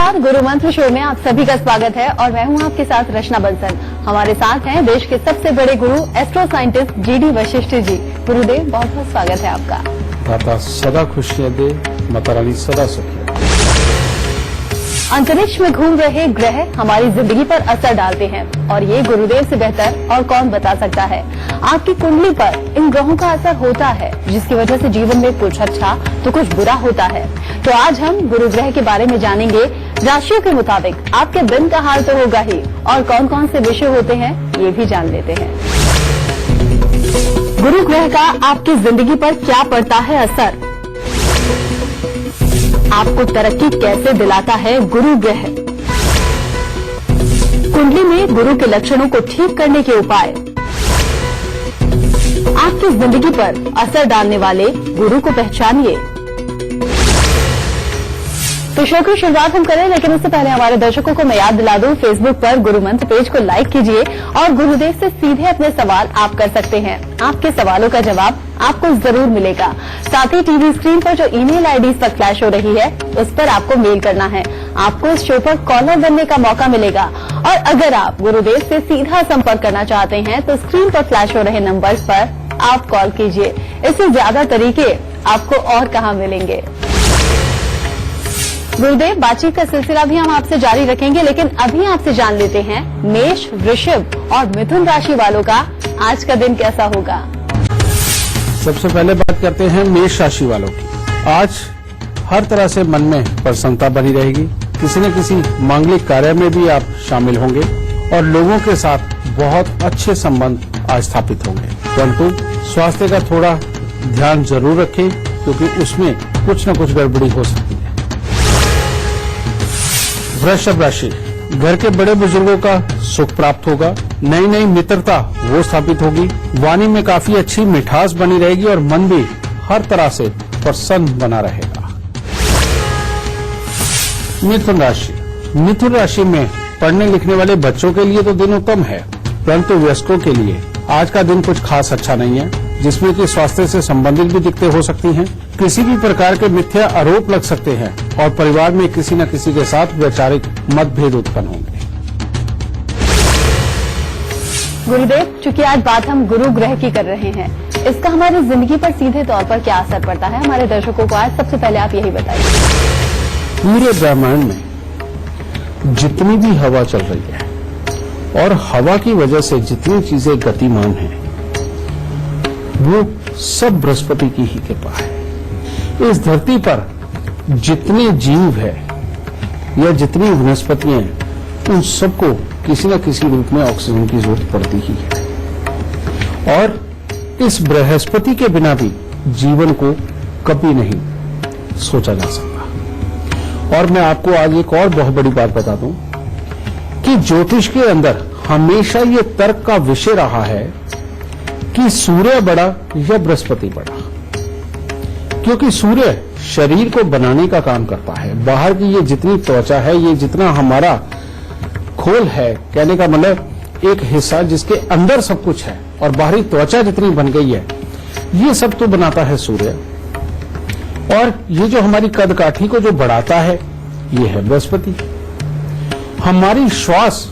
नमस्कार, गुरु मंत्र शो में आप सभी का स्वागत है और मैं हूं आपके साथ रचना बंसल। हमारे साथ हैं देश के सबसे बड़े गुरु astro scientist GD Vashishtha ji. गुरुदेव, बहुत बहुत स्वागत है आपका। दाता सदा खुशियां दे, माता रानी सदा सुखी। अंतरिक्ष में घूम रहे ग्रह हमारी जिंदगी पर असर डालते हैं और ये गुरुदेव से बेहतर और कौन बता सकता है। आपकी कुंडली पर इन ग्रहों का असर होता है, जिसकी वजह से जीवन में कुछ अच्छा तो कुछ बुरा होता है। तो आज हम गुरु ग्रह के बारे में जानेंगे। राशियों के मुताबिक आपके दिन का हाल तो होगा ही, और कौन कौन से विषय होते हैं ये भी जान लेते हैं। गुरु ग्रह का आपकी जिंदगी पर क्या पड़ता है असर? आपको तरक्की कैसे दिलाता है गुरु ग्रह? कुंडली में गुरु के लक्षणों को ठीक करने के उपाय। आपकी जिंदगी पर असर डालने वाले गुरु को पहचानिए। तो शो की शुरुआत हम करें, लेकिन उससे पहले हमारे दर्शकों को मैं याद दिला दूं, फेसबुक पर गुरु मंत्र पेज को लाइक कीजिए और गुरुदेव से सीधे अपने सवाल आप कर सकते हैं। आपके सवालों का जवाब आपको जरूर मिलेगा। साथ ही टीवी स्क्रीन पर जो ईमेल आईडी पर फ्लैश हो रही है, उस पर आपको मेल करना है। आपको इस शो पर कॉलर बनने का मौका मिलेगा। और अगर आप गुरुदेव से सीधा संपर्क करना चाहते हैं तो स्क्रीन पर फ्लैश हो रहे नंबर्स पर आप कॉल कीजिए। इससे ज्यादा तरीके आपको और कहाँ मिलेंगे। गुरुदेव, बातचीत का सिलसिला भी हम आपसे जारी रखेंगे, लेकिन अभी आपसे जान लेते हैं मेष, वृषभ और मिथुन राशि वालों का आज का दिन कैसा होगा। सबसे पहले बात करते हैं मेष राशि वालों की। आज हर तरह से मन में प्रसन्नता बनी रहेगी। किसी न किसी मांगलिक कार्य में भी आप शामिल होंगे और लोगों के साथ बहुत अच्छे संबंध आज स्थापित होंगे। परंतु स्वास्थ्य का थोड़ा ध्यान जरूर रखें, क्योंकि उसमें कुछ न कुछ गड़बड़ी हो सकती है। वृषभ राशि, घर के बड़े बुजुर्गों का सुख प्राप्त होगा। नई नई मित्रता वो स्थापित होगी। वाणी में काफी अच्छी मिठास बनी रहेगी और मन भी हर तरह से प्रसन्न बना रहेगा। मिथुन राशि, मिथुन राशि में पढ़ने लिखने वाले बच्चों के लिए तो दिन उत्तम है, परंतु वयस्कों के लिए आज का दिन कुछ खास अच्छा नहीं है, जिसमें कि स्वास्थ्य से संबंधित भी दिक्कतें हो सकती हैं। किसी भी प्रकार के मिथ्या आरोप लग सकते हैं और परिवार में किसी न किसी के साथ वैचारिक मतभेद उत्पन्न होंगे। गुरुदेव, चूंकि आज बात हम गुरु ग्रह की कर रहे हैं, इसका हमारी जिंदगी पर सीधे तौर पर क्या असर पड़ता है हमारे दर्शकों को आज सबसे पहले आप यही बताइए। पूरे ब्रह्मांड में जितनी भी हवा चल रही है और हवा की वजह से जितनी चीजें गतिमान हैं, वो सब बृहस्पति की ही कृपा है। इस धरती पर जितने जीव है या जितनी वनस्पतियां हैं, उन सबको किसी न किसी रूप में ऑक्सीजन की जरूरत पड़ती ही है। और इस बृहस्पति के बिना भी जीवन को कभी नहीं सोचा जा सकता। और मैं आपको आज एक और बहुत बड़ी बात बता दूं कि ज्योतिष के अंदर हमेशा ये तर्क का विषय रहा है कि सूर्य बड़ा या बृहस्पति बड़ा, क्योंकि सूर्य शरीर को बनाने का काम करता है। बाहर की ये जितनी त्वचा है, ये जितना हमारा खोल है, कहने का मतलब एक हिस्सा जिसके अंदर सब कुछ है, और बाहरी त्वचा जितनी बन गई है, ये सब तो बनाता है सूर्य। और ये जो हमारी कद काठी को जो बढ़ाता है, ये है बृहस्पति। हमारी श्वास,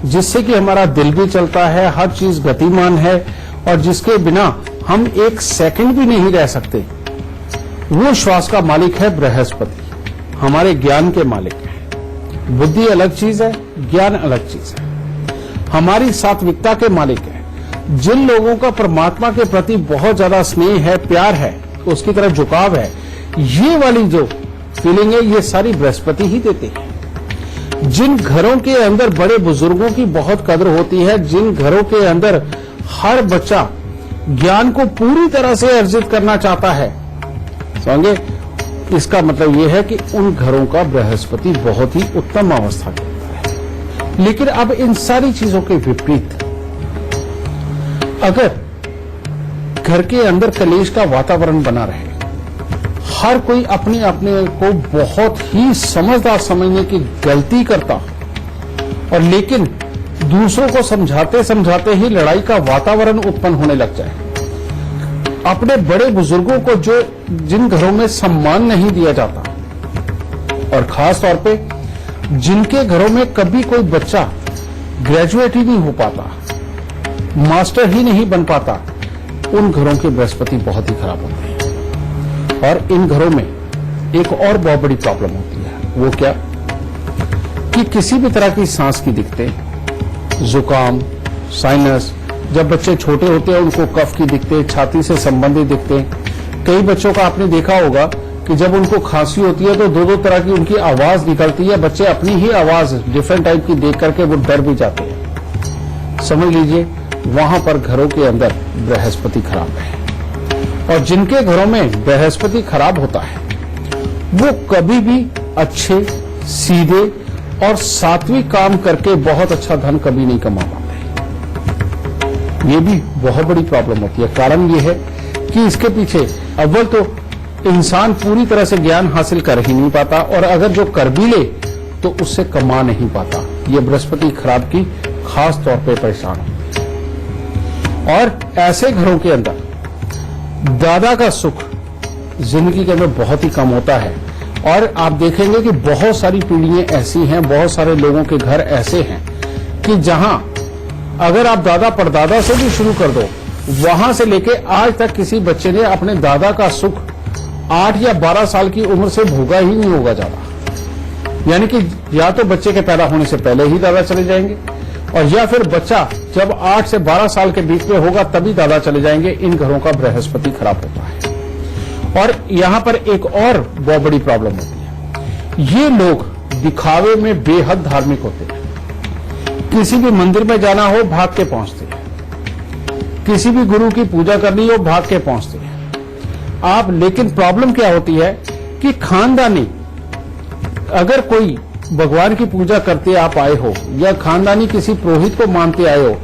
जिससे कि हमारा दिल भी चलता है, हर चीज गतिमान है और जिसके बिना हम एक सेकंड भी नहीं रह सकते, वो श्वास का मालिक है बृहस्पति। हमारे ज्ञान के मालिक है। बुद्धि अलग चीज है, ज्ञान अलग चीज है। हमारी सात्विकता के मालिक है। जिन लोगों का परमात्मा के प्रति बहुत ज्यादा स्नेह है, प्यार है, उसकी तरफ झुकाव है, ये वाली जो फीलिंग है, ये सारी बृहस्पति ही देते हैं। जिन घरों के अंदर बड़े बुजुर्गों की बहुत कदर होती है, जिन घरों के अंदर हर बच्चा ज्ञान को पूरी तरह से अर्जित करना चाहता है, समझे, इसका मतलब यह है कि उन घरों का बृहस्पति बहुत ही उत्तम अवस्था में होता है। लेकिन अब इन सारी चीजों के विपरीत अगर घर के अंदर कलेश का वातावरण बना रहे, हर कोई अपने अपने को बहुत ही समझदार समझने की गलती करता, और लेकिन दूसरों को समझाते समझाते ही लड़ाई का वातावरण उत्पन्न होने लग जाए, अपने बड़े बुजुर्गों को जिन घरों में सम्मान नहीं दिया जाता, और खास तौर पे जिनके घरों में कभी कोई बच्चा ग्रेजुएट ही नहीं हो पाता, मास्टर ही नहीं बन पाता, उन घरों की बृहस्पति बहुत ही खराब होती है। और इन घरों में एक और बहुत बड़ी प्रॉब्लम होती है, वो क्या कि किसी भी तरह की सांस की दिक्कतें, जुकाम, साइनस, जब बच्चे छोटे होते हैं उनको कफ की दिक्कतें, छाती से संबंधित दिक्कतें। कई बच्चों का आपने देखा होगा कि जब उनको खांसी होती है तो दो दो तरह की उनकी आवाज निकलती है, बच्चे अपनी ही आवाज डिफरेंट टाइप की देख करके वो डर भी जाते हैं। समझ लीजिए वहां पर घरों के अंदर बृहस्पति खराब है। और जिनके घरों में बृहस्पति खराब होता है वो कभी भी अच्छे, सीधे और सात्विक काम करके बहुत अच्छा धन कभी नहीं कमा पाते। ये भी बहुत बड़ी प्रॉब्लम होती है। कारण ये है कि इसके पीछे अव्वल तो इंसान पूरी तरह से ज्ञान हासिल कर ही नहीं पाता, और अगर जो कर भी ले तो उससे कमा नहीं पाता। ये बृहस्पति खराब की खास तौर पे परेशान होती है। और ऐसे घरों के अंदर दादा का सुख जिंदगी के अंदर बहुत ही कम होता है। और आप देखेंगे कि बहुत सारी पीढ़ियां ऐसी हैं, बहुत सारे लोगों के घर ऐसे हैं कि जहां अगर आप दादा परदादा से भी शुरू कर दो, वहां से लेके आज तक किसी बच्चे ने अपने दादा का सुख 8 या 12 साल की उम्र से भोगा ही नहीं होगा ज्यादा। यानी कि या तो बच्चे के पैदा होने से पहले ही दादा चले जाएंगे, और या फिर बच्चा जब 8 से 12 साल के बीच में होगा तभी दादा चले जाएंगे। इन घरों का बृहस्पति खराब होता है। और यहां पर एक और बहुत बड़ी प्रॉब्लम होती है, ये लोग दिखावे में बेहद धार्मिक होते हैं। किसी भी मंदिर में जाना हो भाग के पहुंचते हैं, किसी भी गुरु की पूजा करनी हो भाग के पहुंचते हैं आप। लेकिन प्रॉब्लम क्या होती है कि खानदानी, अगर कोई भगवान की पूजा करते आप आए हो या खानदानी किसी पुरोहित को मानते आए हो,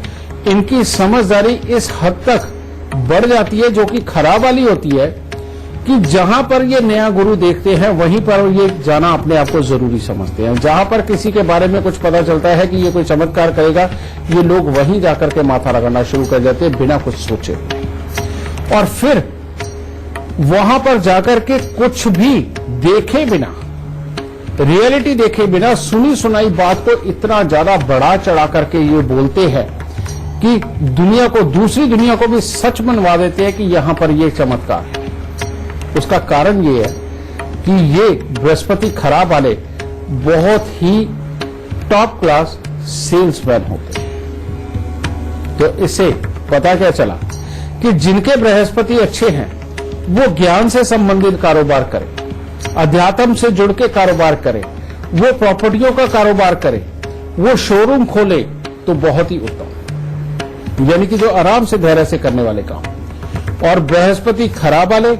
इनकी समझदारी इस हद तक बढ़ जाती है जो कि खराब वाली होती है कि जहां पर ये नया गुरु देखते हैं वहीं पर ये जाना अपने आप को जरूरी समझते हैं। जहां पर किसी के बारे में कुछ पता चलता है कि ये कोई चमत्कार करेगा, ये लोग वहीं जाकर के माथा रगड़ना शुरू कर जाते हैं बिना कुछ सोचे। और फिर वहां पर जाकर के कुछ भी देखे बिना, रियलिटी देखे बिना, सुनी सुनाई बात को इतना ज्यादा बढ़ा चढ़ा करके ये बोलते हैं कि दुनिया को, दूसरी दुनिया को भी सच मनवा देते हैं कि यहां पर ये चमत्कार है। उसका कारण ये है कि ये बृहस्पति खराब वाले बहुत ही टॉप क्लास सेल्समैन होते हैं। तो इससे पता क्या चला कि जिनके बृहस्पति अच्छे हैं वो ज्ञान से संबंधित कारोबार करें, अध्यात्म से जुड़ के कारोबार करें, वो प्रॉपर्टियों का कारोबार करें, वो शोरूम खोले तो बहुत ही उत्तम, यानी कि जो आराम से धैर्य से करने वाले काम। और बृहस्पति खराब वाले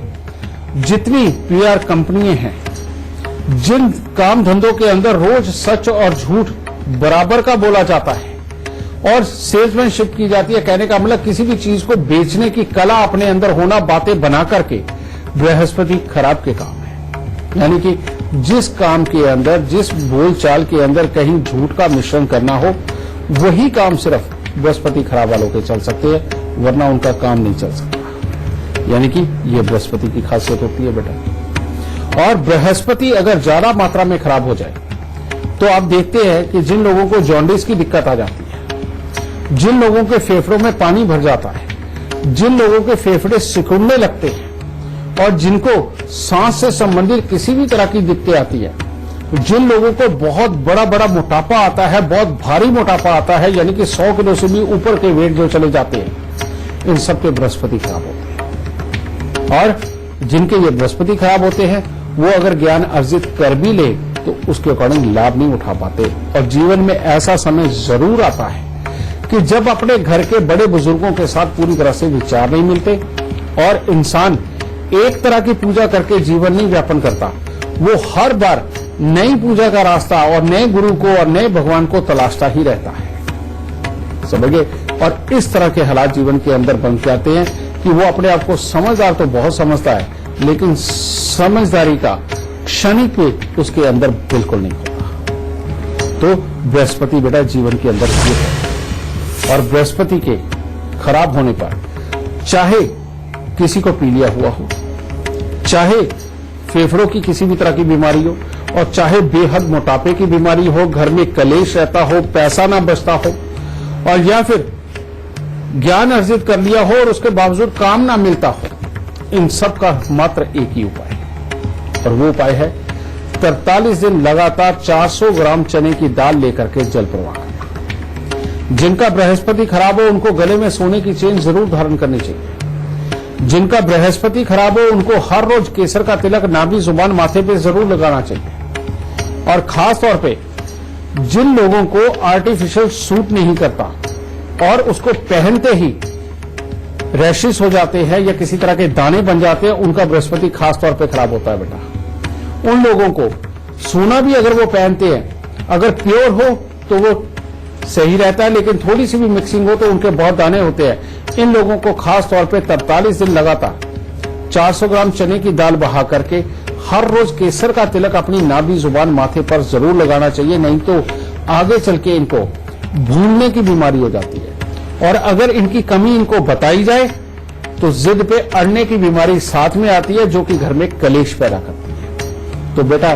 जितनी पीआर कंपनियां हैं, जिन काम धंधों के अंदर रोज सच और झूठ बराबर का बोला जाता है और सेल्समैनशिप की जाती है, कहने का मतलब किसी भी चीज को बेचने की कला अपने अंदर होना, बातें बना करके, बृहस्पति खराब के काम है। यानी कि जिस काम के अंदर, जिस बोलचाल के अंदर कहीं झूठ का मिश्रण करना हो, वही काम सिर्फ बृहस्पति खराब वालों के चल सकते हैं, वरना उनका काम नहीं चल सकता। यानी कि ये बृहस्पति की खासियत होती है बेटा। और बृहस्पति अगर ज्यादा मात्रा में खराब हो जाए तो आप देखते हैं कि जिन लोगों को जॉन्डिस की दिक्कत आ जाती है, जिन लोगों के फेफड़ों में पानी भर जाता है, जिन लोगों के फेफड़े सिकुड़ने लगते हैं, और जिनको सांस से संबंधित किसी भी तरह की दिक्कतें आती है, जिन लोगों को बहुत बड़ा बड़ा मोटापा आता है, बहुत भारी मोटापा आता है, यानी कि 100 किलो से भी ऊपर के वेट जो चले जाते हैं, इन सब के बृहस्पति खराब होते हैं। और जिनके ये बृहस्पति खराब होते हैं वो अगर ज्ञान अर्जित कर भी ले तो उसके अकॉर्डिंग लाभ नहीं उठा पाते। और जीवन में ऐसा समय जरूर आता है कि जब अपने घर के बड़े बुजुर्गों के साथ पूरी तरह से विचार नहीं मिलते और इंसान एक तरह की पूजा करके जीवन नहीं व्यापन करता, वो हर बार नई पूजा का रास्ता और नए गुरु को और नए भगवान को तलाशता ही रहता है। समझिए। और इस तरह के हालात जीवन के अंदर बन जाते हैं कि वो अपने आप को समझदार तो बहुत समझता है, लेकिन समझदारी का क्षणिक भी उसके अंदर बिल्कुल नहीं होता। तो बृहस्पति बेटा जीवन के अंदर ये है। और बृहस्पति के खराब होने पर चाहे किसी को पीलिया हुआ हो, चाहे फेफड़ों की किसी भी तरह की बीमारी हो, और चाहे बेहद मोटापे की बीमारी हो, घर में कलेश रहता हो, पैसा ना बचता हो, और या फिर ज्ञान अर्जित कर लिया हो और उसके बावजूद काम ना मिलता हो, इन सब का मात्र एक ही उपाय है, और वो उपाय है 43 दिन लगातार 400 ग्राम चने की दाल लेकर के जल प्रवाह करना। जिनका बृहस्पति खराब हो उनको गले में सोने की चेन जरूर धारण करनी चाहिए। जिनका बृहस्पति खराब हो उनको हर रोज केसर का तिलक नाभि जुबान माथे पे जरूर लगाना चाहिए। और खास तौर पे जिन लोगों को आर्टिफिशियल सूट नहीं करता और उसको पहनते ही रैशेस हो जाते हैं या किसी तरह के दाने बन जाते हैं, उनका बृहस्पति खास तौर पे खराब होता है बेटा। उन लोगों को सोना भी अगर वो पहनते हैं, अगर प्योर हो तो वो सही रहता है, लेकिन थोड़ी सी भी मिक्सिंग हो तो उनके बहुत दाने होते हैं। इन लोगों को खास तौर पे 43 दिन लगातार 400 ग्राम चने की दाल बहा करके हर रोज केसर का तिलक अपनी नाभि जुबान माथे पर जरूर लगाना चाहिए, नहीं तो आगे चल के इनको भूलने की बीमारी हो जाती है। और अगर इनकी कमी इनको बताई जाए तो जिद पे अड़ने की बीमारी साथ में आती है, जो कि घर में कलेश पैदा करती है। तो बेटा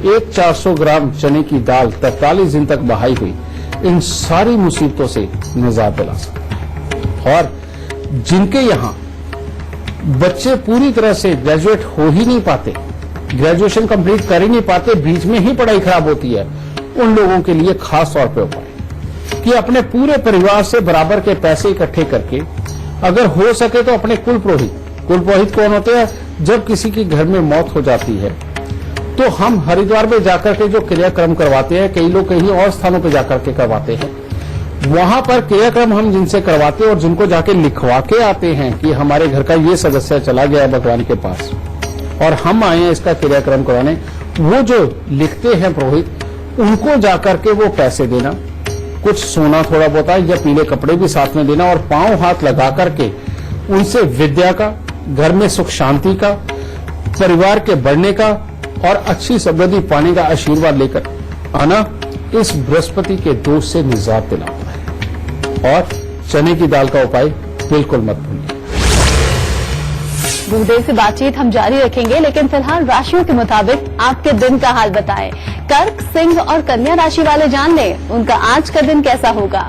एक 400 ग्राम चने की दाल 43 दिन तक बहाई हुई इन सारी मुसीबतों से निजात दिला सकता है। और जिनके यहां बच्चे पूरी तरह से ग्रेजुएट हो ही नहीं पाते, ग्रेजुएशन कंप्लीट कर ही नहीं पाते, बीच में ही पढ़ाई खराब होती है, उन लोगों के लिए खास तौर पे उपाय कि अपने पूरे परिवार से बराबर के पैसे इकट्ठे करके, अगर हो सके तो अपने कुल पुरोहित कौन होते हैं, जब किसी की घर में मौत हो जाती है तो हम हरिद्वार में जाकर के जो क्रियाक्रम करवाते हैं, कई लोग कहीं और स्थानों पर जाकर के करवाते हैं, वहां पर क्रियाक्रम हम जिनसे करवाते हैं और जिनको जाके लिखवा के आते हैं कि हमारे घर का ये सदस्य चला गया भगवान के पास और हम आए हैं इसका क्रियाक्रम करवाने, वो जो लिखते हैं पुरोहित, उनको जाकर के वो पैसे देना, कुछ सोना थोड़ा बहुत या पीले कपड़े भी साथ में देना, और पांव हाथ लगा करके उनसे विद्या का, घर में सुख शांति का, परिवार के बढ़ने का और अच्छी समृद्धि पाने का आशीर्वाद लेकर आना इस बृहस्पति के दोष से निजात दिलाता है। और चने की दाल का उपाय बिल्कुल मत भूलिए। गुरुदेव से बातचीत हम जारी रखेंगे, लेकिन फिलहाल राशियों के मुताबिक आपके दिन का हाल बताएं। कर्क, सिंह और कन्या राशि वाले जान लें उनका आज का दिन कैसा होगा।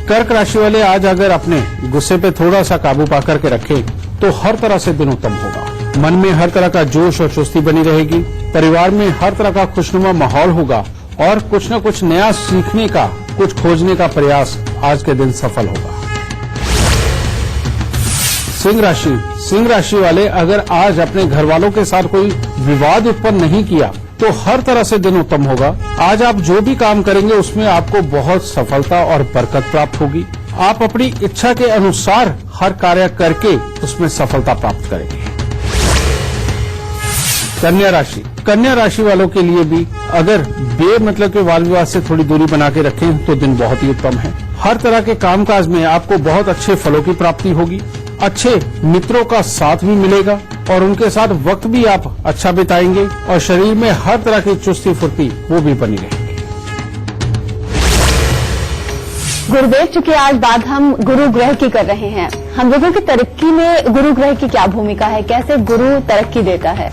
कर्क राशि वाले आज अगर अपने गुस्से पे थोड़ा सा काबू पा करके रखें तो हर तरह से दिन उत्तम होगा। मन में हर तरह का जोश और चुस्ती बनी रहेगी, परिवार में हर तरह का खुशनुमा माहौल होगा और कुछ न कुछ नया सीखने का, कुछ खोजने का प्रयास आज के दिन सफल होगा। सिंह राशि वाले अगर आज अपने घर वालों के साथ कोई विवाद उत्पन्न नहीं किया तो हर तरह से दिन उत्तम होगा। आज आप जो भी काम करेंगे उसमें आपको बहुत सफलता और बरकत प्राप्त होगी। आप अपनी इच्छा के अनुसार हर कार्य करके उसमें सफलता प्राप्त करेंगे। कन्या राशि वालों के लिए भी अगर बेमतलब के वाद विवाद से थोड़ी दूरी बना के रखें तो दिन बहुत ही उत्तम है। हर तरह के कामकाज में आपको बहुत अच्छे फलों की प्राप्ति होगी, अच्छे मित्रों का साथ भी मिलेगा और उनके साथ वक्त भी आप अच्छा बिताएंगे और शरीर में हर तरह की चुस्ती फुर्ती वो भी बनी रहेगी। गुरुदेव, चूंकि आज बात हम गुरु ग्रह की कर रहे हैं, हम लोगों की तरक्की में गुरु ग्रह की क्या भूमिका है, कैसे गुरु तरक्की देता है।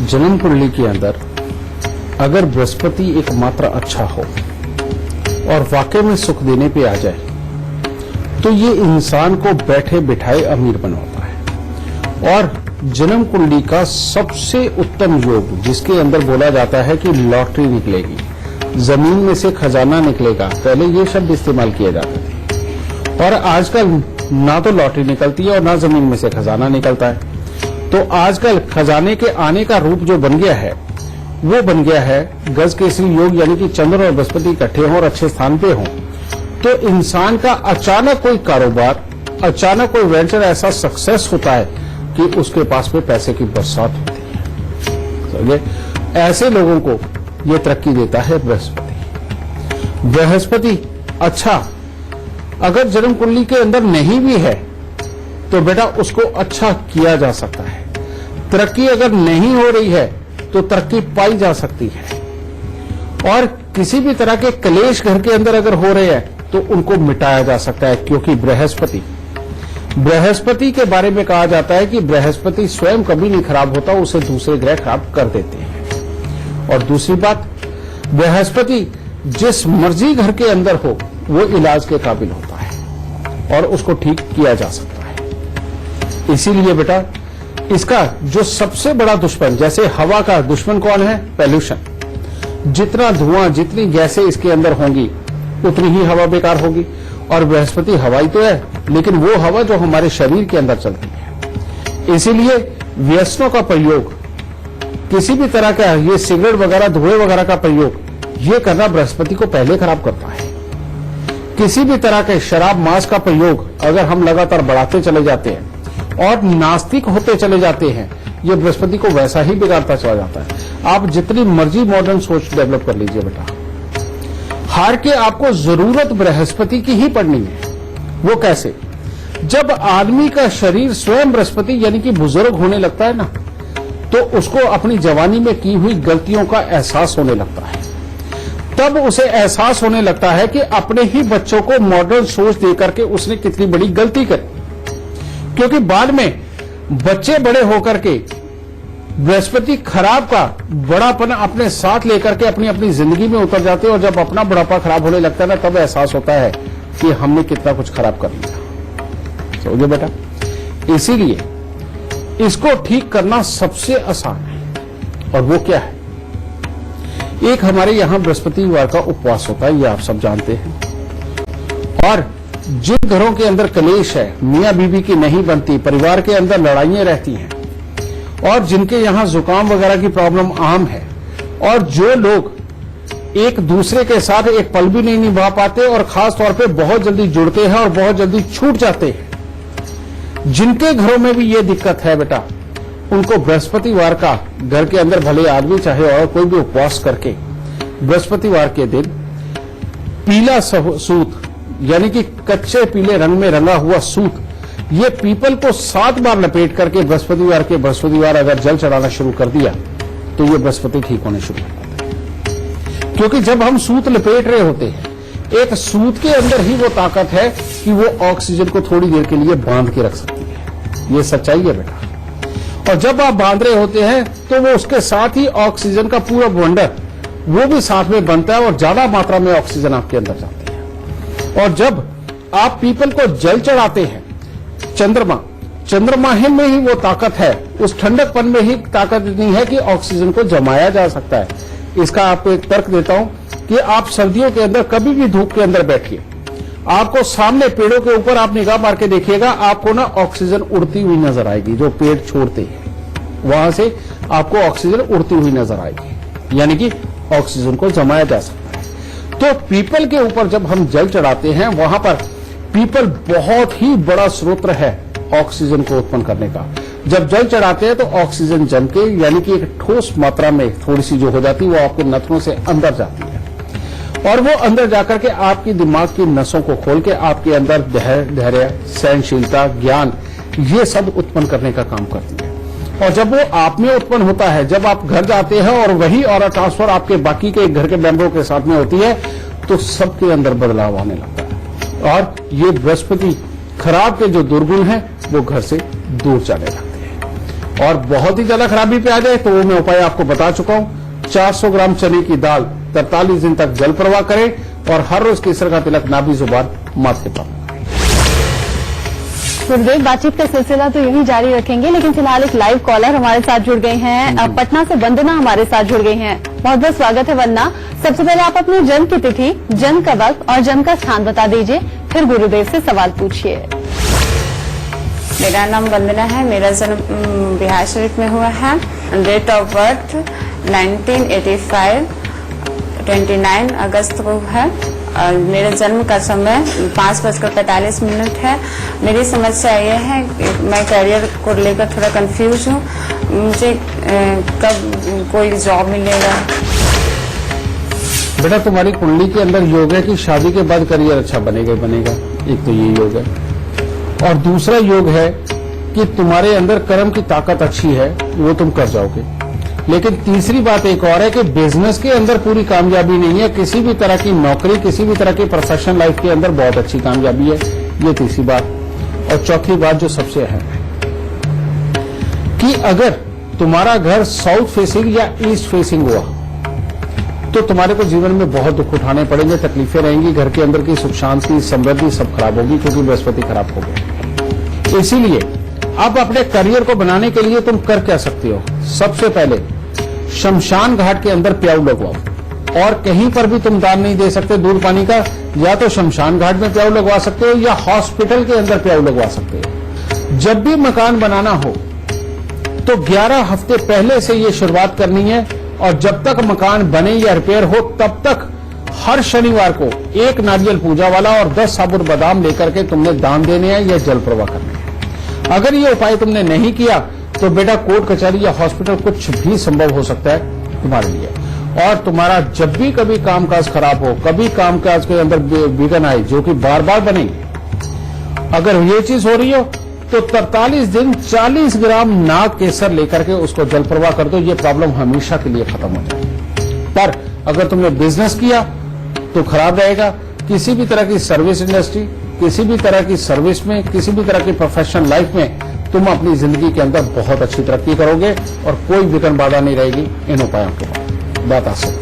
जन्म कुंडली के अंदर अगर बृहस्पति एकमात्र अच्छा हो और वाकई में सुख देने पे आ जाए तो ये इंसान को बैठे बिठाए अमीर बनवाता है। और जन्म कुंडली का सबसे उत्तम योग जिसके अंदर बोला जाता है कि लॉटरी निकलेगी, जमीन में से खजाना निकलेगा, पहले ये शब्द इस्तेमाल किए जाते थे और आजकल ना तो लॉटरी निकलती है और ना जमीन में से खजाना निकलता है। तो आजकल खजाने के आने का रूप जो बन गया है वो बन गया है गज केसरी योग, यानी कि चंद्र और बृहस्पति इकट्ठे हों और अच्छे स्थान पे हों तो इंसान का अचानक कोई कारोबार, अचानक कोई वेंचर ऐसा सक्सेस होता है कि उसके पास में पैसे की बरसात होती है। समझे? ऐसे लोगों को ये तरक्की देता है बृहस्पति। बृहस्पति अच्छा अगर जन्म कुंडली के अंदर नहीं भी है तो बेटा उसको अच्छा किया जा सकता है। तरक्की अगर नहीं हो रही है तो तरक्की पाई जा सकती है। और किसी भी तरह के क्लेश घर के अंदर अगर हो रहे हैं तो उनको मिटाया जा सकता है, क्योंकि बृहस्पति बृहस्पति के बारे में कहा जाता है कि बृहस्पति स्वयं कभी नहीं खराब होता, उसे दूसरे ग्रह खराब कर देते हैं। और दूसरी बात, बृहस्पति जिस मर्जी घर के अंदर हो वो इलाज के काबिल होता है और उसको ठीक किया जा सकता है। इसीलिए बेटा इसका जो सबसे बड़ा दुश्मन, जैसे हवा का दुश्मन कौन है? पॉल्यूशन। जितना धुआं, जितनी गैसें इसके अंदर होंगी उतनी ही हवा बेकार होगी। और बृहस्पति हवा ही तो है, लेकिन वो हवा जो हमारे शरीर के अंदर चलती है। इसीलिए व्यसनों का प्रयोग, किसी भी तरह का ये सिगरेट वगैरह, धुएं वगैरह का प्रयोग ये करना बृहस्पति को पहले खराब करता है। किसी भी तरह के शराब मांस का प्रयोग अगर हम लगातार बढ़ाते चले जाते हैं और नास्तिक होते चले जाते हैं, ये बृहस्पति को वैसा ही बिगाड़ता चला जाता है। आप जितनी मर्जी मॉडर्न सोच डेवलप कर लीजिए बेटा, हार के आपको जरूरत बृहस्पति की ही पड़नी है। वो कैसे? जब आदमी का शरीर स्वयं बृहस्पति यानी कि बुजुर्ग होने लगता है ना, तो उसको अपनी जवानी में की हुई गलतियों का एहसास होने लगता है। तब उसे एहसास होने लगता है कि अपने ही बच्चों को मॉडर्न सोच देकर के उसने कितनी बड़ी गलती करी। क्योंकि बाद में बच्चे बड़े होकर के बृहस्पति खराब का बड़ापन अपने साथ लेकर के अपनी अपनी जिंदगी में उतर जाते हैं, और जब अपना बुढ़ापा खराब होने लगता है ना, तब एहसास होता है कि हमने कितना कुछ खराब कर लिया। समझो बेटा, इसीलिए इसको ठीक करना सबसे आसान है। और वो क्या है? एक हमारे यहां बृहस्पतिवार का उपवास होता है, ये आप सब जानते हैं। और जिन घरों के अंदर कलेश है, मियां बीवी की नहीं बनती, परिवार के अंदर लड़ाइयां रहती हैं, और जिनके यहां जुकाम वगैरह की प्रॉब्लम आम है, और जो लोग एक दूसरे के साथ एक पल भी नहीं निभा पाते और खास तौर पे बहुत जल्दी जुड़ते हैं और बहुत जल्दी छूट जाते हैं, जिनके घरों में भी ये दिक्कत है बेटा, उनको बृहस्पतिवार का घर के अंदर भले आदमी चाहे और कोई भी उपवास करके बृहस्पतिवार के दिन पीला सूत यानी कि कच्चे पीले रंग में रंगा हुआ सूत, ये पीपल को 7 बार लपेट करके बृहस्पतिवार अगर जल चढ़ाना शुरू कर दिया तो ये बृहस्पति ठीक होने शुरू हो जाता है। क्योंकि जब हम सूत लपेट रहे होते हैं, एक सूत के अंदर ही वो ताकत है कि वो ऑक्सीजन को थोड़ी देर के लिए बांध के रख सकती है। ये सच्चाई है बेटा। और जब आप बांध रहे होते हैं तो वो उसके साथ ही ऑक्सीजन का पूरा बंडल वो भी साथ में बनता है और ज्यादा मात्रा में ऑक्सीजन आपके अंदर जाती है। और जब आप पीपल को जल चढ़ाते हैं, चंद्रमा में ही वो ताकत है, उस ठंडकपन में ही ताकत इतनी है कि ऑक्सीजन को जमाया जा सकता है। इसका आपको एक तर्क देता हूं कि आप सर्दियों के अंदर कभी भी धूप के अंदर बैठिए, आपको सामने पेड़ों के ऊपर आप निगाह मार के देखिएगा, आपको ना ऑक्सीजन उड़ती हुई नजर आएगी। जो पेड़ छोड़ते हैं वहां से आपको ऑक्सीजन उड़ती हुई नजर आएगी, यानी कि ऑक्सीजन को जमाया जा सकता है। तो पीपल के ऊपर जब हम जल चढ़ाते हैं, वहां पर पीपल बहुत ही बड़ा स्रोत है ऑक्सीजन को उत्पन्न करने का। जब जल चढ़ाते हैं तो ऑक्सीजन जम के यानी कि एक ठोस मात्रा में थोड़ी सी जो हो जाती है वो आपके नथनों से अंदर जाती है, और वो अंदर जाकर के आपकी दिमाग की नसों को खोल के आपके अंदर धैर्य, सहनशीलता, ज्ञान, ये सब उत्पन्न करने का काम करती है। और जब वो आप में उत्पन्न होता है, जब आप घर जाते हैं और वही ऑरा ट्रांसफर आपके बाकी के घर के मेंबरों के साथ में होती है, तो सबके अंदर बदलाव आने लगता है और ये बृहस्पति खराब के जो दुर्गुण हैं वो घर से दूर जाने लगते हैं। और बहुत ही ज्यादा खराबी पे आ जाए तो वो मैं उपाय आपको बता चुका हूं। 400 ग्राम चने की दाल 43 दिन तक जल प्रवाह करें और हर रोज केसर का तिलक नाभि जुबान माथे पर। गुरुदेव, बातचीत का सिलसिला तो यही जारी रखेंगे, लेकिन फिलहाल एक लाइव कॉलर हमारे साथ जुड़ गए हैं। पटना से वंदना हमारे साथ जुड़ गई हैं। बहुत बहुत स्वागत है वंदना। सबसे पहले आप अपनी जन्म की तिथि, जन्म का वक्त और जन्म का स्थान बता दीजिए, फिर गुरुदेव से सवाल पूछिए। मेरा नाम वंदना है, मेरा जन्म बिहार शरीफ में हुआ है। डेट ऑफ बर्थ 1985 29 अगस्त को है। और मेरे जन्म का समय 5:45 है। मेरी समस्या ये है कि मैं करियर को लेकर थोड़ा कंफ्यूज हूँ। मुझे कब कोई जॉब मिलेगा? बेटा, तुम्हारी कुंडली के अंदर योग है कि शादी के बाद करियर अच्छा बनेगा ही बनेगा। एक तो ये योग है, और दूसरा योग है कि तुम्हारे अंदर कर्म की ताकत अच्छी है, वो तुम कर जाओगे। लेकिन तीसरी बात एक और है कि बिजनेस के अंदर पूरी कामयाबी नहीं है। किसी भी तरह की नौकरी, किसी भी तरह की प्रोफेशनल लाइफ के अंदर बहुत अच्छी कामयाबी है, ये तीसरी बात। और चौथी बात जो सबसे अहम है कि अगर तुम्हारा घर साउथ फेसिंग या ईस्ट फेसिंग हुआ तो तुम्हारे को जीवन में बहुत दुख उठाने पड़ेंगे, तकलीफें रहेंगी, घर के अंदर की सुख शांति समृद्धि सब खराब होगी क्योंकि बृहस्पति खराब हो गए। इसीलिए अब अपने करियर को बनाने के लिए तुम कर क्या सकते हो? सबसे पहले शमशान घाट के अंदर प्याऊ लगवाओ, और कहीं पर भी तुम दान नहीं दे सकते दूध पानी का, या तो शमशान घाट में प्याऊ लगवा सकते हो या हॉस्पिटल के अंदर प्याऊ लगवा सकते हो। जब भी मकान बनाना हो तो 11 हफ्ते पहले से ये शुरुआत करनी है, और जब तक मकान बने या रिपेयर हो तब तक हर शनिवार को एक नारियल पूजा वाला और 10 साबुत बादाम लेकर के तुमने दान देने हैं या जल प्रवाह करने हैं। अगर ये उपाय तुमने नहीं किया तो बेटा कोर्ट कचहरी या हॉस्पिटल कुछ भी संभव हो सकता है तुम्हारे लिए। और तुम्हारा जब भी कभी कामकाज खराब हो, कभी कामकाज के अंदर विघ्न आए जो कि बार बार बने, अगर ये चीज हो रही हो तो 43 दिन 40 ग्राम नाग केसर लेकर के उसको जल प्रवाह कर दो, ये प्रॉब्लम हमेशा के लिए खत्म हो जाएगी। पर अगर तुमने बिजनेस किया तो खराब रहेगा। किसी भी तरह की सर्विस इंडस्ट्री, किसी भी तरह की सर्विस में, किसी भी तरह की प्रोफेशनल लाइफ में तुम अपनी जिंदगी के अंदर बहुत अच्छी तरक्की करोगे और कोई विघ्न बाधा नहीं रहेगी इन उपायों के बाद। बात आसान।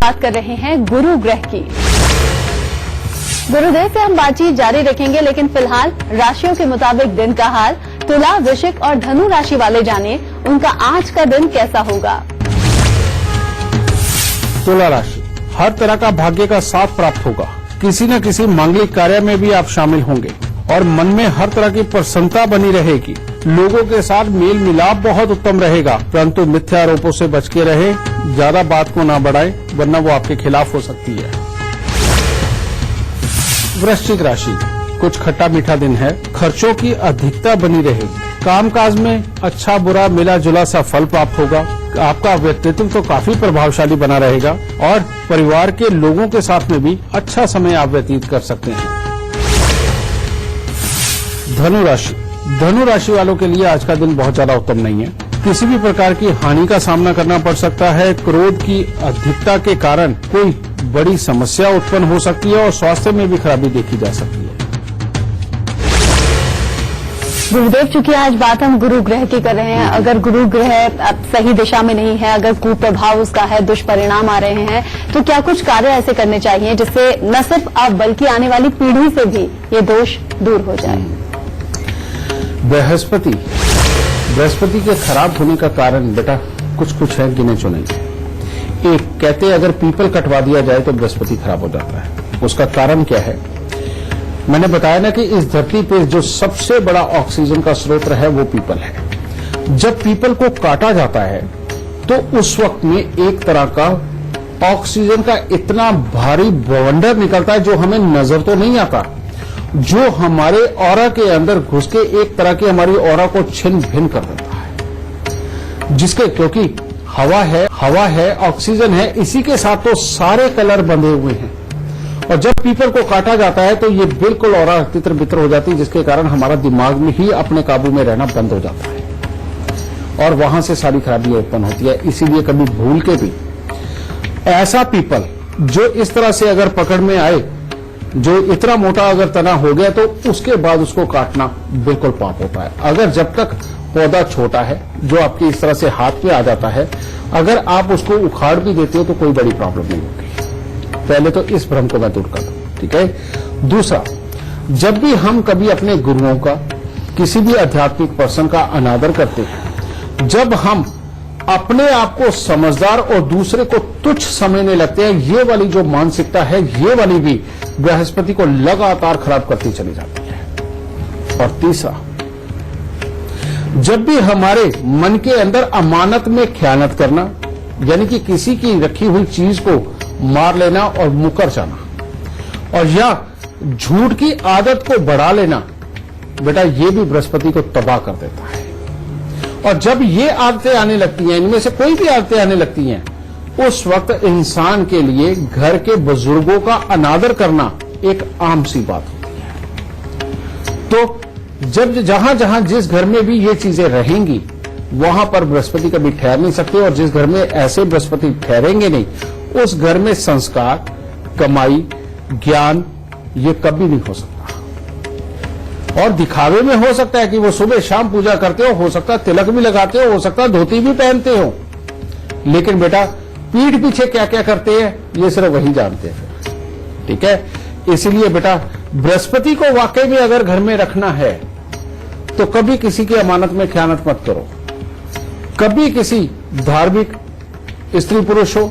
बात कर रहे हैं गुरु ग्रह की। गुरुदेव से हम बातचीत जारी रखेंगे, लेकिन फिलहाल राशियों के मुताबिक दिन का हाल तुला, वृश्चिक और धनु राशि वाले जाने उनका आज का दिन कैसा होगा। तुला राशि, हर तरह का भाग्य का साथ प्राप्त होगा। किसी न किसी मांगलिक कार्य में भी आप शामिल होंगे और मन में हर तरह की प्रसन्नता बनी रहेगी। लोगों के साथ मेल मिलाप बहुत उत्तम रहेगा, परंतु मिथ्या आरोपों से बच के रहे, ज्यादा बात को ना बढ़ाए वरना वो आपके खिलाफ हो सकती है। वृश्चिक राशि, कुछ खट्टा मीठा दिन है, खर्चों की अधिकता बनी रहेगी। कामकाज में अच्छा बुरा मिला जुला सा फल प्राप्त होगा। आपका व्यक्तित्व तो काफी प्रभावशाली बना रहेगा और परिवार के लोगों के साथ में भी अच्छा समय आप व्यतीत कर सकते हैं। धनु राशि, धनु राशि वालों के लिए आज का दिन बहुत ज्यादा उत्तम नहीं है। किसी भी प्रकार की हानि का सामना करना पड़ सकता है। क्रोध की अधिकता के कारण कोई बड़ी समस्या उत्पन्न हो सकती है और स्वास्थ्य में भी खराबी देखी जा सकती है। गुरुदेव, चूंकि आज बात हम गुरु ग्रह की कर रहे हैं, अगर गुरु ग्रह सही दिशा में नहीं है, अगर कुप्रभाव उसका है, दुष्परिणाम आ रहे हैं, तो क्या कुछ कार्य ऐसे करने चाहिए जिससे न सिर्फ अब बल्कि आने वाली पीढ़ी से भी ये दोष दूर हो जाए। बृहस्पति के खराब होने का कारण बेटा कुछ है, गिने चुने। एक कहते हैं अगर पीपल कटवा दिया जाए तो बृहस्पति खराब हो जाता है। उसका कारण क्या है? मैंने बताया ना कि इस धरती पे जो सबसे बड़ा ऑक्सीजन का स्रोत है वो पीपल है। जब पीपल को काटा जाता है तो उस वक्त में एक तरह का ऑक्सीजन का इतना भारी बवंडर निकलता है जो हमें नजर तो नहीं आता, जो हमारे ऑरा के अंदर घुस के एक तरह की हमारी ऑरा को छिन्न भिन्न कर देता है। जिसके क्योंकि हवा है, ऑक्सीजन है, इसी के साथ तो सारे कलर बंधे हुए हैं। और जब पीपल को काटा जाता है तो ये बिल्कुल ऑरा तितर बितर हो जाती है, जिसके कारण हमारा दिमाग में ही अपने काबू में रहना बंद हो जाता है और वहां से सारी खराबी उत्पन्न होती है। इसीलिए कभी भूल के भी ऐसा पीपल जो इस तरह से अगर पकड़ में आए, जो इतना मोटा अगर तना हो गया, तो उसके बाद उसको काटना बिल्कुल पाप होता है। अगर जब तक पौधा छोटा है जो आपकी इस तरह से हाथ में आ जाता है, अगर आप उसको उखाड़ भी देते हो तो कोई बड़ी प्रॉब्लम नहीं होगी। पहले तो इस भ्रम को मैं दूर कर दूं, ठीक है। दूसरा, जब भी हम कभी अपने गुरुओं का, किसी भी आध्यात्मिक पर्सन का अनादर करते हैं, जब हम अपने आप को समझदार और दूसरे को तुच्छ समझने लगते हैं, ये वाली जो मानसिकता है, ये वाली भी बृहस्पति को लगातार खराब करती चली जाती है। और तीसरा, जब भी हमारे मन के अंदर अमानत में ख्यानत करना, यानी कि किसी की रखी हुई चीज को मार लेना और मुकर जाना, और या झूठ की आदत को बढ़ा लेना, बेटा ये भी बृहस्पति को तबाह कर देता है। और जब ये आदतें आने लगती हैं, इनमें से कोई भी आदतें आने लगती हैं, उस वक्त इंसान के लिए घर के बुजुर्गों का अनादर करना एक आम सी बात होती है। तो जब जहां जिस घर में भी ये चीजें रहेंगी, वहां पर बृहस्पति कभी ठहर नहीं सकते, और जिस घर में ऐसे बृहस्पति ठहरेंगे नहीं, उस घर में संस्कार, कमाई, ज्ञान ये कभी नहीं हो सकता। और दिखावे में हो सकता है कि वो सुबह शाम पूजा करते हो सकता है तिलक भी लगाते हो सकता है धोती भी पहनते हो, लेकिन बेटा पीठ पीछे क्या क्या करते हैं ये सिर्फ वही जानते हैं। ठीक है, इसलिए बेटा बृहस्पति को वाकई में अगर घर में रखना है तो कभी किसी की अमानत में खयानत मत करो। कभी किसी धार्मिक स्त्री पुरुष हो,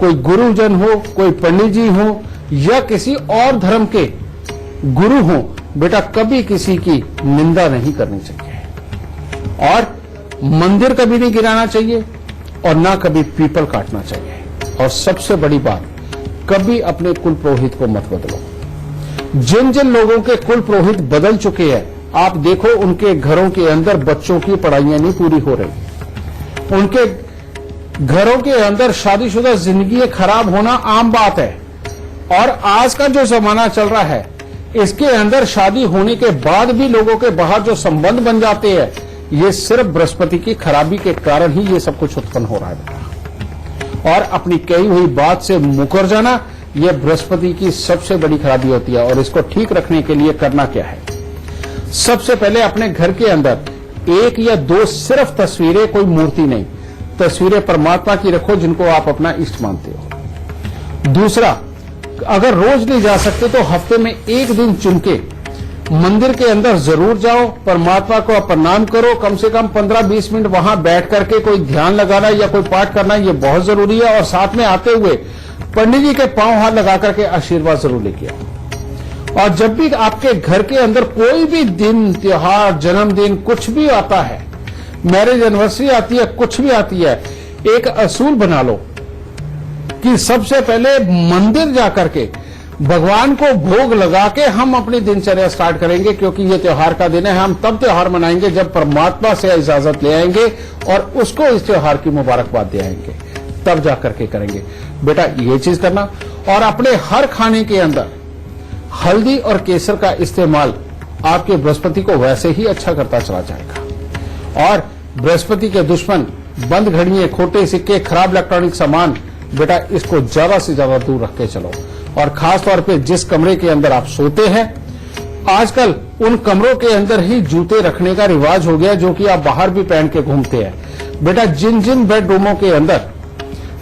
कोई गुरुजन हो, कोई पंडित जी हो या किसी और धर्म के गुरु हो, बेटा कभी किसी की निंदा नहीं करनी चाहिए और मंदिर कभी नहीं गिराना चाहिए और ना कभी पीपल काटना चाहिए। और सबसे बड़ी बात, कभी अपने कुल पुरोहित को मत बदलो। जिन जिन लोगों के कुल पुरोहित बदल चुके हैं, आप देखो उनके घरों के अंदर बच्चों की पढ़ाइयां नहीं पूरी हो रही, उनके घरों के अंदर शादीशुदा जिंदगी खराब होना आम बात है। और आज का जो जमाना चल रहा है, इसके अंदर शादी होने के बाद भी लोगों के बाहर जो संबंध बन जाते हैं, ये सिर्फ बृहस्पति की खराबी के कारण ही ये सब कुछ उत्पन्न हो रहा है बेटा। और अपनी कही हुई बात से मुकर जाना, यह बृहस्पति की सबसे बड़ी खराबी होती है। और इसको ठीक रखने के लिए करना क्या है, सबसे पहले अपने घर के अंदर 1 या 2 सिर्फ तस्वीरें, कोई मूर्ति नहीं, तस्वीरें परमात्मा की रखो जिनको आप अपना इष्ट मानते हो। दूसरा, अगर रोज नहीं जा सकते तो हफ्ते में 1 दिन चुन के मंदिर के अंदर जरूर जाओ, परमात्मा को प्रणाम करो, कम से कम 15-20 मिनट वहां बैठ करके कोई ध्यान लगाना या कोई पाठ करना, ये बहुत जरूरी है। और साथ में आते हुए पंडित जी के पांव हाथ लगा करके आशीर्वाद जरूर लेके आओ। और जब भी आपके घर के अंदर कोई भी दिन, त्योहार, जन्मदिन कुछ भी आता है, मैरिज एनिवर्सरी आती है, कुछ भी आती है, एक असूल बना लो कि सबसे पहले मंदिर जाकर के भगवान को भोग लगा के हम अपनी दिनचर्या स्टार्ट करेंगे, क्योंकि ये त्योहार का दिन है। हम तब त्योहार मनाएंगे जब परमात्मा से इजाजत ले आएंगे और उसको इस त्योहार की मुबारकबाद दे आएंगे, तब जाकर के करेंगे बेटा ये चीज करना। और अपने हर खाने के अंदर हल्दी और केसर का इस्तेमाल आपके बृहस्पति को वैसे ही अच्छा करता चला जाएगा। और बृहस्पति के दुश्मन बंद घड़ियां, खोटे सिक्के, खराब इलेक्ट्रॉनिक सामान, बेटा इसको ज्यादा से ज्यादा दूर रख के चलो। और खास तौर पे जिस कमरे के अंदर आप सोते हैं, आजकल उन कमरों के अंदर ही जूते रखने का रिवाज हो गया, जो कि आप बाहर भी पहन के घूमते हैं। बेटा जिन जिन बेडरूमों के अंदर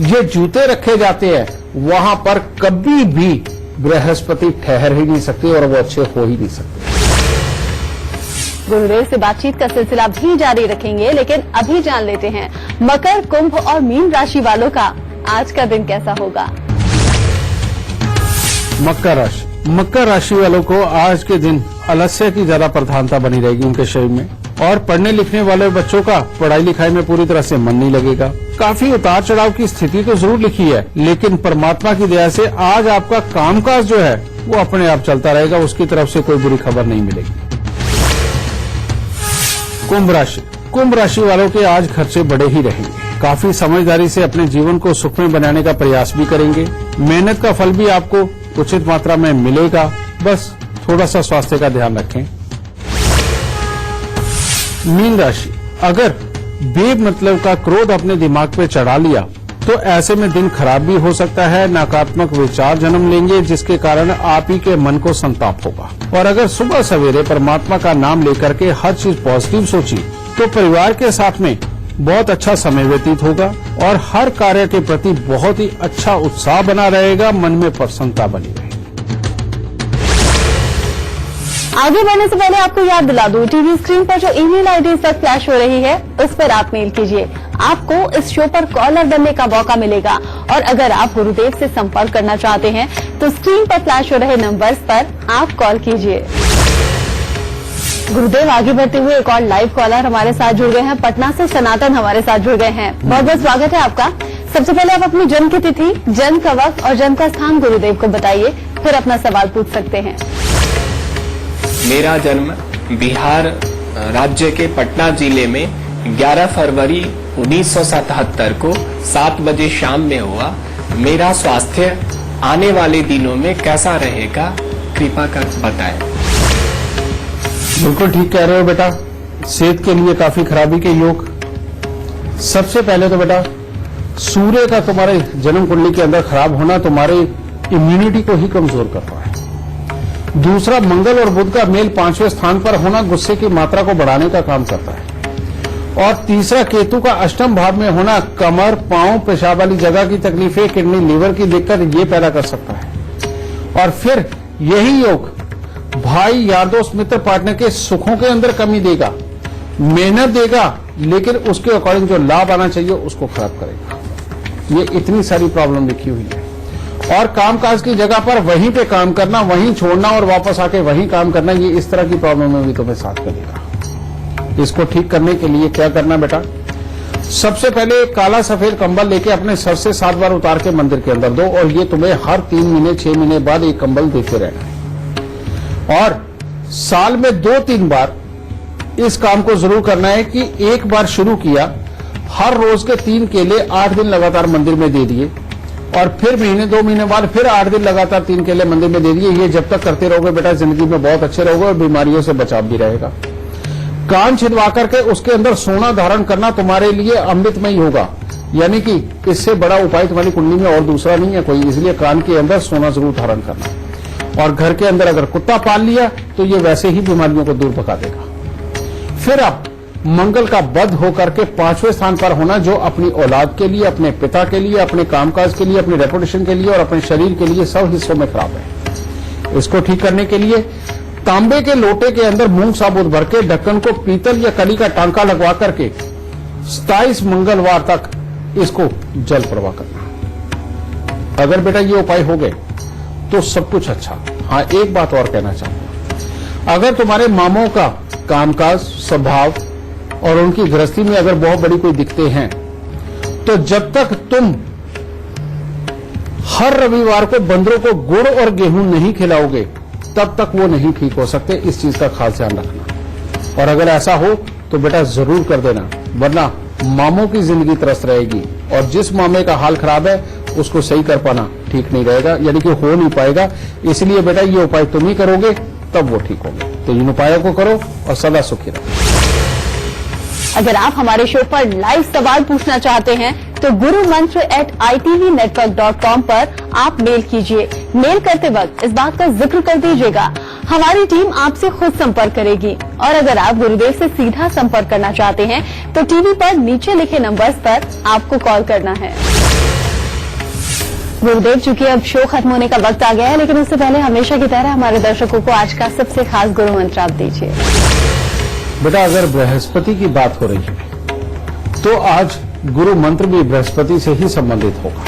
ये जूते रखे जाते हैं, वहां पर कभी भी बृहस्पति ठहर ही नहीं सकते और वो अच्छे हो ही नहीं सकते। गुरुदेव से बातचीत का सिलसिला भी जारी रखेंगे, लेकिन अभी जान लेते हैं मकर, कुंभ और मीन राशि वालों का आज का दिन कैसा होगा। मकर राशि वालों को आज के दिन आलस्य की ज्यादा प्रधानता बनी रहेगी उनके शरीर में। और पढ़ने लिखने वाले बच्चों का पढ़ाई लिखाई में पूरी तरह से मन नहीं लगेगा। काफी उतार चढ़ाव की स्थिति तो जरूर लिखी है, लेकिन परमात्मा की दया से आज आपका कामकाज जो है वो अपने आप चलता रहेगा, उसकी तरफ से कोई बुरी खबर नहीं मिलेगी। कुंभ राशि वालों के आज खर्चे बड़े ही रहेंगे। काफी समझदारी से अपने जीवन को सुखमय बनाने का प्रयास भी करेंगे। मेहनत का फल भी आपको उचित मात्रा में मिलेगा, बस थोड़ा सा स्वास्थ्य का ध्यान रखें। मीन राशि, अगर बेमतलब का क्रोध अपने दिमाग पे चढ़ा लिया तो ऐसे में दिन खराब भी हो सकता है। नकारात्मक विचार जन्म लेंगे, जिसके कारण आप ही के मन को संताप होगा। और अगर सुबह सवेरे परमात्मा का नाम लेकर के हर चीज पॉजिटिव सोची तो परिवार के साथ में बहुत अच्छा समय व्यतीत होगा और हर कार्य के प्रति बहुत ही अच्छा उत्साह बना रहेगा, मन में प्रसन्नता बनी रहेगी। आगे बढ़ने से पहले आपको याद दिला दूं, टीवी स्क्रीन पर जो ईमेल आईडी इस वक्त फ्लैश हो रही है, उस पर आप मेल कीजिए। आपको इस शो पर कॉलर बनने का मौका मिलेगा। और अगर आप गुरुदेव से संपर्क करना चाहते हैं तो स्क्रीन पर फ्लैश हो रहे नंबर्स पर आप कॉल कीजिए। गुरुदेव, आगे बढ़ते हुए एक और लाइव कॉलर हमारे साथ जुड़ गए हैं। पटना से सनातन हमारे साथ जुड़ गए हैं। बहुत बहुत स्वागत है आपका। सबसे पहले आप अपनी जन्म की तिथि, जन्म का वक्त और जन्म का स्थान गुरुदेव को बताइए, फिर अपना सवाल पूछ सकते हैं। मेरा जन्म बिहार राज्य के पटना जिले में 11 फरवरी 1977 को 7 बजे शाम में हुआ। मेरा स्वास्थ्य आने वाले दिनों में कैसा रहेगा, कृपा कर बताएं। बिल्कुल ठीक कह रहे हो बेटा, सेहत के लिए काफी खराबी के योग। सबसे पहले तो बेटा, सूर्य का तुम्हारे जन्म कुंडली के अंदर खराब होना तुम्हारे इम्यूनिटी को ही कमजोर कर रहा है। दूसरा, मंगल और बुध का मेल 5वें स्थान पर होना गुस्से की मात्रा को बढ़ाने का काम करता है। और तीसरा, केतु का अष्टम भाव में होना कमर, पांव, पेशाब वाली जगह की तकलीफें, किडनी, लीवर की दिक्कत ये पैदा कर सकता है। और फिर यही योग भाई, यार दोस्त, मित्र, पार्टनर के सुखों के अंदर कमी देगा, मेहनत देगा, लेकिन उसके अकॉर्डिंग जो लाभ आना चाहिए उसको खराब करेगा। ये इतनी सारी प्रॉब्लम लिखी हुई है। और कामकाज की जगह पर वहीं पे काम करना, वहीं छोड़ना और वापस आके वहीं काम करना, ये इस तरह की प्रॉब्लम में भी तुम्हें साथ करेगा। इसको ठीक करने के लिए क्या करना बेटा? सबसे पहले एक काला सफेद कंबल लेके अपने सर से 7 बार उतार के मंदिर के अंदर दो, और ये तुम्हें हर 3 महीने 6 महीने बाद एक कंबल देते रहना है। और साल में 2-3 बार इस काम को जरूर करना है कि एक बार शुरू किया, हर रोज के 3 केले 8 दिन लगातार मंदिर में दे दिए, और फिर महीने 2 महीने बाद फिर 8 दिन लगातार 3 केले मंदिर में दे दिए। ये जब तक करते रहोगे बेटा, जिंदगी में बहुत अच्छे रहोगे और बीमारियों से बचाव भी रहेगा। कान छिदवा करके उसके अंदर सोना धारण करना तुम्हारे लिए अमृतमय होगा, यानी कि इससे बड़ा उपाय तुम्हारी कुंडली में और दूसरा नहीं है कोई, इसलिए कान के अंदर सोना जरूर धारण करना। और घर के अंदर अगर कुत्ता पाल लिया तो ये वैसे ही बीमारियों को दूर भगा देगा। फिर आप मंगल का बध होकर के 5वें स्थान पर होना, जो अपनी औलाद के लिए, अपने पिता के लिए, अपने कामकाज के लिए, अपने रेपुटेशन के लिए और अपने शरीर के लिए सब हिस्सों में खराब है। इसको ठीक करने के लिए तांबे के लोटे के अंदर मूंग साबुत भर के ढक्कन को पीतल या कली का टांका लगवा करके 27 मंगलवार तक इसको जल प्रवाह करना। अगर बेटा ये उपाय हो गए तो सब कुछ अच्छा। हाँ, एक बात और कहना चाहूंगा, अगर तुम्हारे मामों का कामकाज, स्वभाव और उनकी गृहस्थी में अगर बहुत बड़ी कोई दिक्कतें हैं, तो जब तक तुम हर रविवार को बंदरों को गुड़ और गेहूं नहीं खिलाओगे तब तक वो नहीं ठीक हो सकते। इस चीज का खास ध्यान रखना। और अगर ऐसा हो तो बेटा जरूर कर देना, वरना मामों की जिंदगी त्रस्त रहेगी, और जिस मामे का हाल खराब है उसको सही कर पाना ठीक नहीं रहेगा, यानी कि हो नहीं पाएगा। इसलिए बेटा ये उपाय तुम ही करोगे तब वो ठीक होंगे। तो इन उपायों को करो और सदा सुखी रहो। अगर आप हमारे शो पर लाइव सवाल पूछना चाहते हैं तो gurumantra@itvnetwork.com पर आप मेल कीजिए। मेल करते वक्त इस बात का जिक्र कर दीजिएगा, हमारी टीम आपसे खुद संपर्क करेगी। और अगर आप गुरुदेव से सीधा संपर्क करना चाहते हैं तो टीवी पर नीचे लिखे नंबर्स पर आपको कॉल करना है। गुरुदेव, चूंकि अब शो खत्म होने का वक्त आ गया है, लेकिन उससे पहले हमेशा की तरह हमारे दर्शकों को आज का सबसे खास गुरु मंत्र आप दीजिए। बेटा, अगर बृहस्पति की बात हो रही है तो आज गुरु मंत्र भी बृहस्पति से ही संबंधित होगा।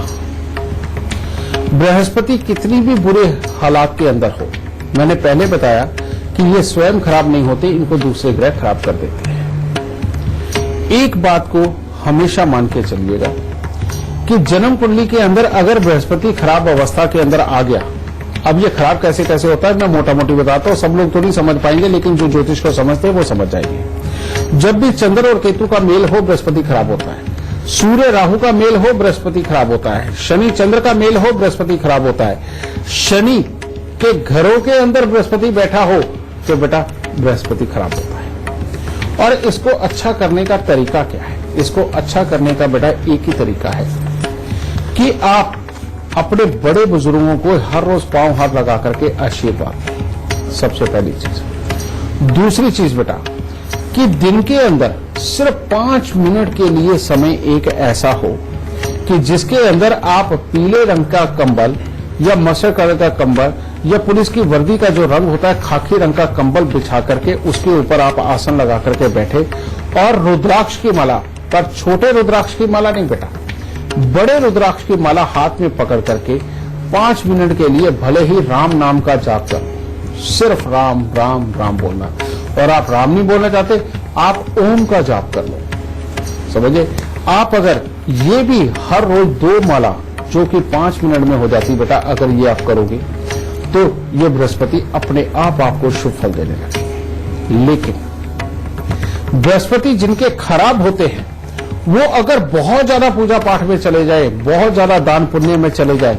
बृहस्पति कितनी भी बुरे हालात के अंदर हो, मैंने पहले बताया कि ये स्वयं खराब नहीं होते, इनको दूसरे ग्रह खराब कर देते हैं। एक बात को हमेशा मान के चलिएगा कि जन्म कुंडली के अंदर अगर बृहस्पति खराब अवस्था के अंदर आ गया, अब ये खराब कैसे कैसे होता है मैं मोटा मोटी बताता हूं, सब लोग तो नहीं समझ पाएंगे, लेकिन जो ज्योतिष को समझते हैं वो समझ जाएंगे। जब भी चंद्र और केतु का मेल हो बृहस्पति खराब होता है, सूर्य राहु का मेल हो बृहस्पति खराब होता है, शनि चंद्र का मेल हो बृहस्पति खराब होता है, शनि के घरों के अंदर बृहस्पति बैठा हो तो बेटा बृहस्पति खराब होता है। और इसको अच्छा करने का तरीका क्या है? इसको अच्छा करने का बेटा एक ही तरीका है कि आप अपने बड़े बुजुर्गों को हर रोज पांव हाथ लगा करके आशीर्वाद दें, सबसे पहली चीज। दूसरी चीज बेटा कि दिन के अंदर सिर्फ 5 मिनट के लिए समय एक ऐसा हो कि जिसके अंदर आप पीले रंग का कंबल या मस्टर्ड कलर का कंबल या पुलिस की वर्दी का जो रंग होता है खाकी रंग का कंबल बिछा करके उसके ऊपर आप आसन लगा करके बैठे, और रुद्राक्ष की माला, पर छोटे रुद्राक्ष की माला नहीं बेटा, बड़े रुद्राक्ष की माला हाथ में पकड़ करके 5 मिनट के लिए भले ही राम नाम का जाप करो, सिर्फ राम राम राम बोलना। और आप राम नहीं बोलना चाहते, आप ओम का जाप कर लो, समझे। आप अगर ये भी हर रोज 2 माला जो कि 5 मिनट में हो जाती बेटा, अगर ये आप करोगे तो ये बृहस्पति अपने आप आपको शुभ फल देने लगेंगे। लेकिन बृहस्पति जिनके खराब होते हैं वो अगर बहुत ज्यादा पूजा पाठ में चले जाए, बहुत ज्यादा दान पुण्य में चले जाए,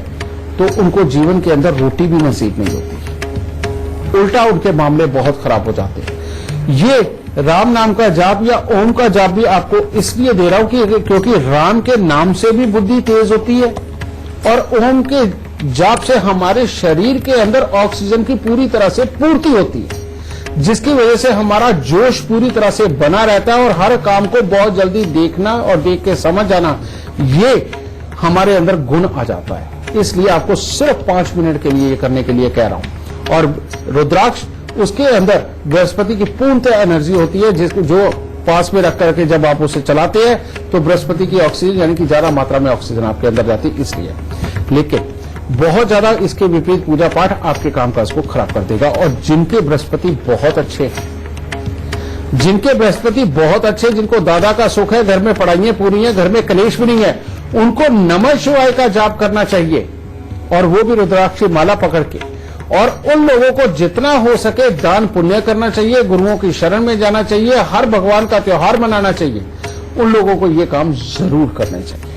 तो उनको जीवन के अंदर रोटी भी नसीब नहीं होती, उल्टा उनके मामले बहुत खराब हो जाते हैं। ये राम नाम का जाप या ओम का जाप भी आपको इसलिए दे रहा हूं कि क्योंकि राम के नाम से भी बुद्धि तेज होती है और ओम के जाप से हमारे शरीर के अंदर ऑक्सीजन की पूरी तरह से पूर्ति होती है, जिसकी वजह से हमारा जोश पूरी तरह से बना रहता है और हर काम को बहुत जल्दी देखना और देख के समझ जाना, ये हमारे अंदर गुण आ जाता है। इसलिए आपको सिर्फ 5 मिनट के लिए ये करने के लिए कह रहा हूं। और रुद्राक्ष, उसके अंदर बृहस्पति की पूर्णतः एनर्जी होती है, जिसको जो पास में रख करके जब आप उसे चलाते हैं तो बृहस्पति की ऑक्सीजन यानी कि ज्यादा मात्रा में ऑक्सीजन आपके अंदर जाती है, इसलिए। लेकिन बहुत ज्यादा इसके विपरीत पूजा पाठ आपके कामकाज को खराब कर देगा। और जिनके बृहस्पति बहुत अच्छे हैं, जिनके बृहस्पति बहुत अच्छे, जिनको दादा का सुख है, घर में पढ़ाइयां पूरी हैं, घर में कलेश भी नहीं है, उनको नमः शिवाय का जाप करना चाहिए, और वो भी रुद्राक्ष की माला पकड़ के। और उन लोगों को जितना हो सके दान पुण्य करना चाहिए, गुरुओं की शरण में जाना चाहिए, हर भगवान का त्योहार मनाना चाहिए। उन लोगों को ये काम जरूर करना चाहिए।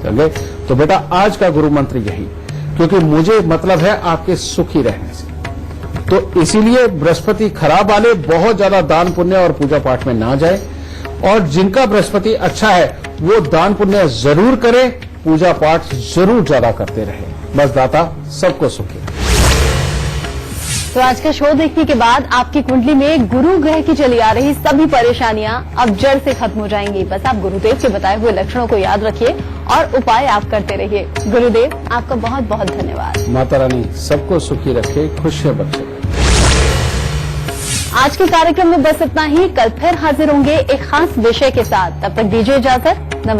चलिए, तो बेटा आज का गुरु मंत्र यही, क्योंकि मुझे मतलब है आपके सुखी रहने से। तो इसीलिए बृहस्पति खराब वाले बहुत ज्यादा दान पुण्य और पूजा पाठ में ना जाए, और जिनका बृहस्पति अच्छा है वो दान पुण्य जरूर करे, पूजा पाठ जरूर ज्यादा करते रहे। बस दाता सबको सुखी। तो आज का शो देखने के बाद आपकी कुंडली में गुरु ग्रह की चली आ रही सभी परेशानियां अब जड़ से खत्म हो जाएंगी। बस आप गुरुदेव के बताए हुए लक्षणों को याद रखिए और उपाय आप करते रहिए। गुरुदेव, आपका बहुत बहुत धन्यवाद। माता रानी सबको सुखी रखे, खुशियां बख्शे। आज के कार्यक्रम में बस इतना ही। कल फिर हाजिर होंगे एक खास विषय के साथ। तब तक दीजिए इजाजत। नमस्कार।